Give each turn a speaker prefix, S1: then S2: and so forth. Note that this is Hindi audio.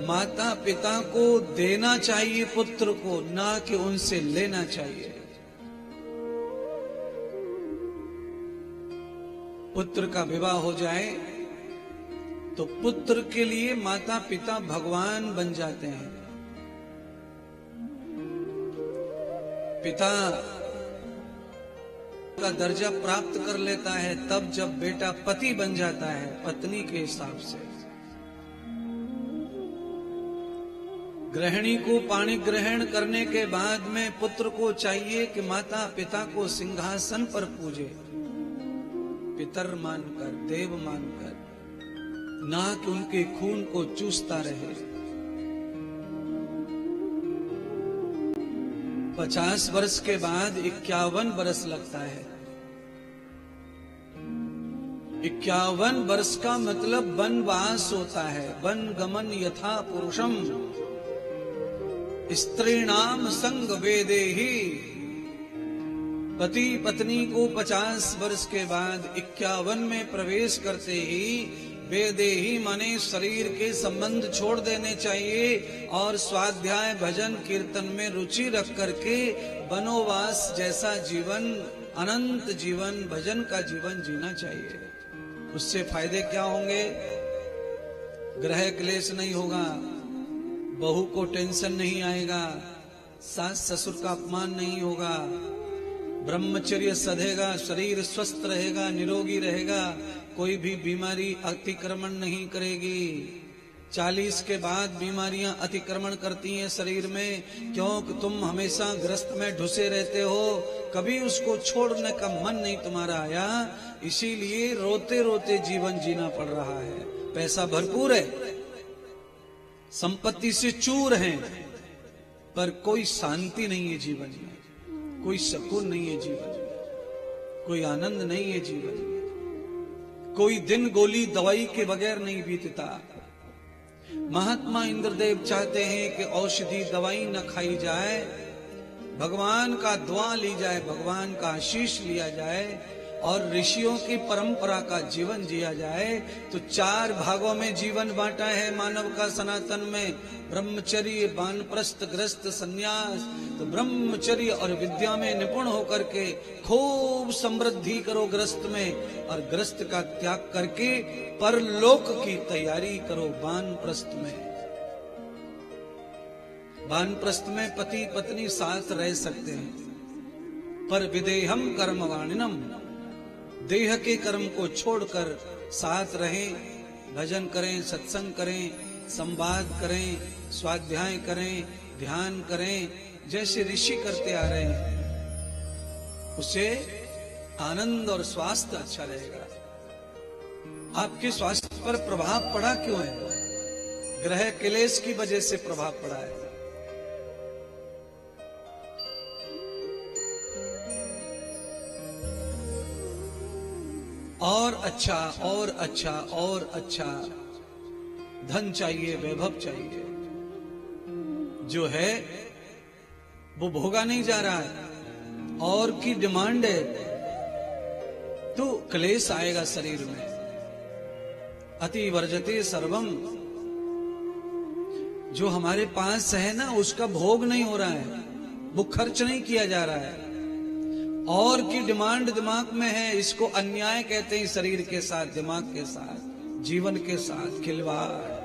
S1: माता पिता को देना चाहिए पुत्र को, ना कि उनसे लेना चाहिए। पुत्र का विवाह हो जाए तो पुत्र के लिए माता पिता भगवान बन जाते हैं। पिता का दर्जा प्राप्त कर लेता है तब जब बेटा पति बन जाता है पत्नी के हिसाब से। गृहिणी को पाणी ग्रहण करने के बाद में पुत्र को चाहिए कि माता पिता को सिंहासन पर पूजे, पितर मानकर, देव मानकर, ना कि उनके खून को चूसता रहे। 50 वर्ष के बाद 51 वर्ष लगता है। 51 वर्ष का मतलब वनवास होता है। वन गमन यथा पुरुषम स्त्रीणाम संग वेदेहि। पति पत्नी को 50 वर्ष के बाद 51 में प्रवेश करते ही वेदेहि माने शरीर के संबंध छोड़ देने चाहिए और स्वाध्याय भजन कीर्तन में रुचि रख करके वनवास जैसा जीवन, अनंत जीवन, भजन का जीवन जीना चाहिए। उससे फायदे क्या होंगे? ग्रह क्लेश नहीं होगा, बहू को टेंशन नहीं आएगा, सास ससुर का अपमान नहीं होगा, ब्रह्मचर्य सधेगा, शरीर स्वस्थ रहेगा, निरोगी रहेगा, कोई भी बीमारी अतिक्रमण नहीं करेगी। 40 के बाद बीमारियां अतिक्रमण करती हैं शरीर में, क्योंकि तुम हमेशा ग्रस्त में ढुसे रहते हो, कभी उसको छोड़ने का मन नहीं तुम्हारा आया, इसीलिए रोते रोते जीवन जीना पड़ रहा है। पैसा भरपूर है, संपत्ति से चूर है, पर कोई शांति नहीं है जीवन में, कोई सुकून नहीं है जीवन में, कोई आनंद नहीं है जीवन में, कोई दिन गोली दवाई के बगैर नहीं बीतता। महात्मा इंद्रदेव चाहते हैं कि औषधि दवाई न खाई जाए, भगवान का दुआ ली जाए, भगवान का आशीष लिया जाए और ऋषियों की परंपरा का जीवन जिया जाए। तो 4 भागों में जीवन बांटा है मानव का सनातन में, ब्रह्मचर्य, वानप्रस्थ, गृहस्थ, संन्यास। तो ब्रह्मचर्य और विद्या में निपुण होकर के खूब समृद्धि करो गृहस्थ में, और गृहस्थ का त्याग करके परलोक की तैयारी करो वानप्रस्थ में। वानप्रस्थ में पति पत्नी साथ रह सकते हैं, पर विदेहम कर्मवाणिनम, देह के कर्म को छोड़कर साथ रहें, भजन करें, सत्संग करें, संवाद करें, स्वाध्याय करें, ध्यान करें, जैसे ऋषि करते आ रहे हैं, उससे आनंद और स्वास्थ्य अच्छा रहेगा। आपके स्वास्थ्य पर प्रभाव पड़ा क्यों है? ग्रह क्लेश की वजह से प्रभाव पड़ा है। और अच्छा और अच्छा और अच्छा धन चाहिए, वैभव चाहिए, जो है वो भोगा नहीं जा रहा है, और की डिमांड है, तो क्लेश आएगा शरीर में। अति वर्जते सर्वम, जो हमारे पास है ना उसका भोग नहीं हो रहा है, वो खर्च नहीं किया जा रहा है, और की डिमांड दिमाग में है। इसको अन्याय कहते हैं, शरीर के साथ, दिमाग के साथ, जीवन के साथ खिलवाड़।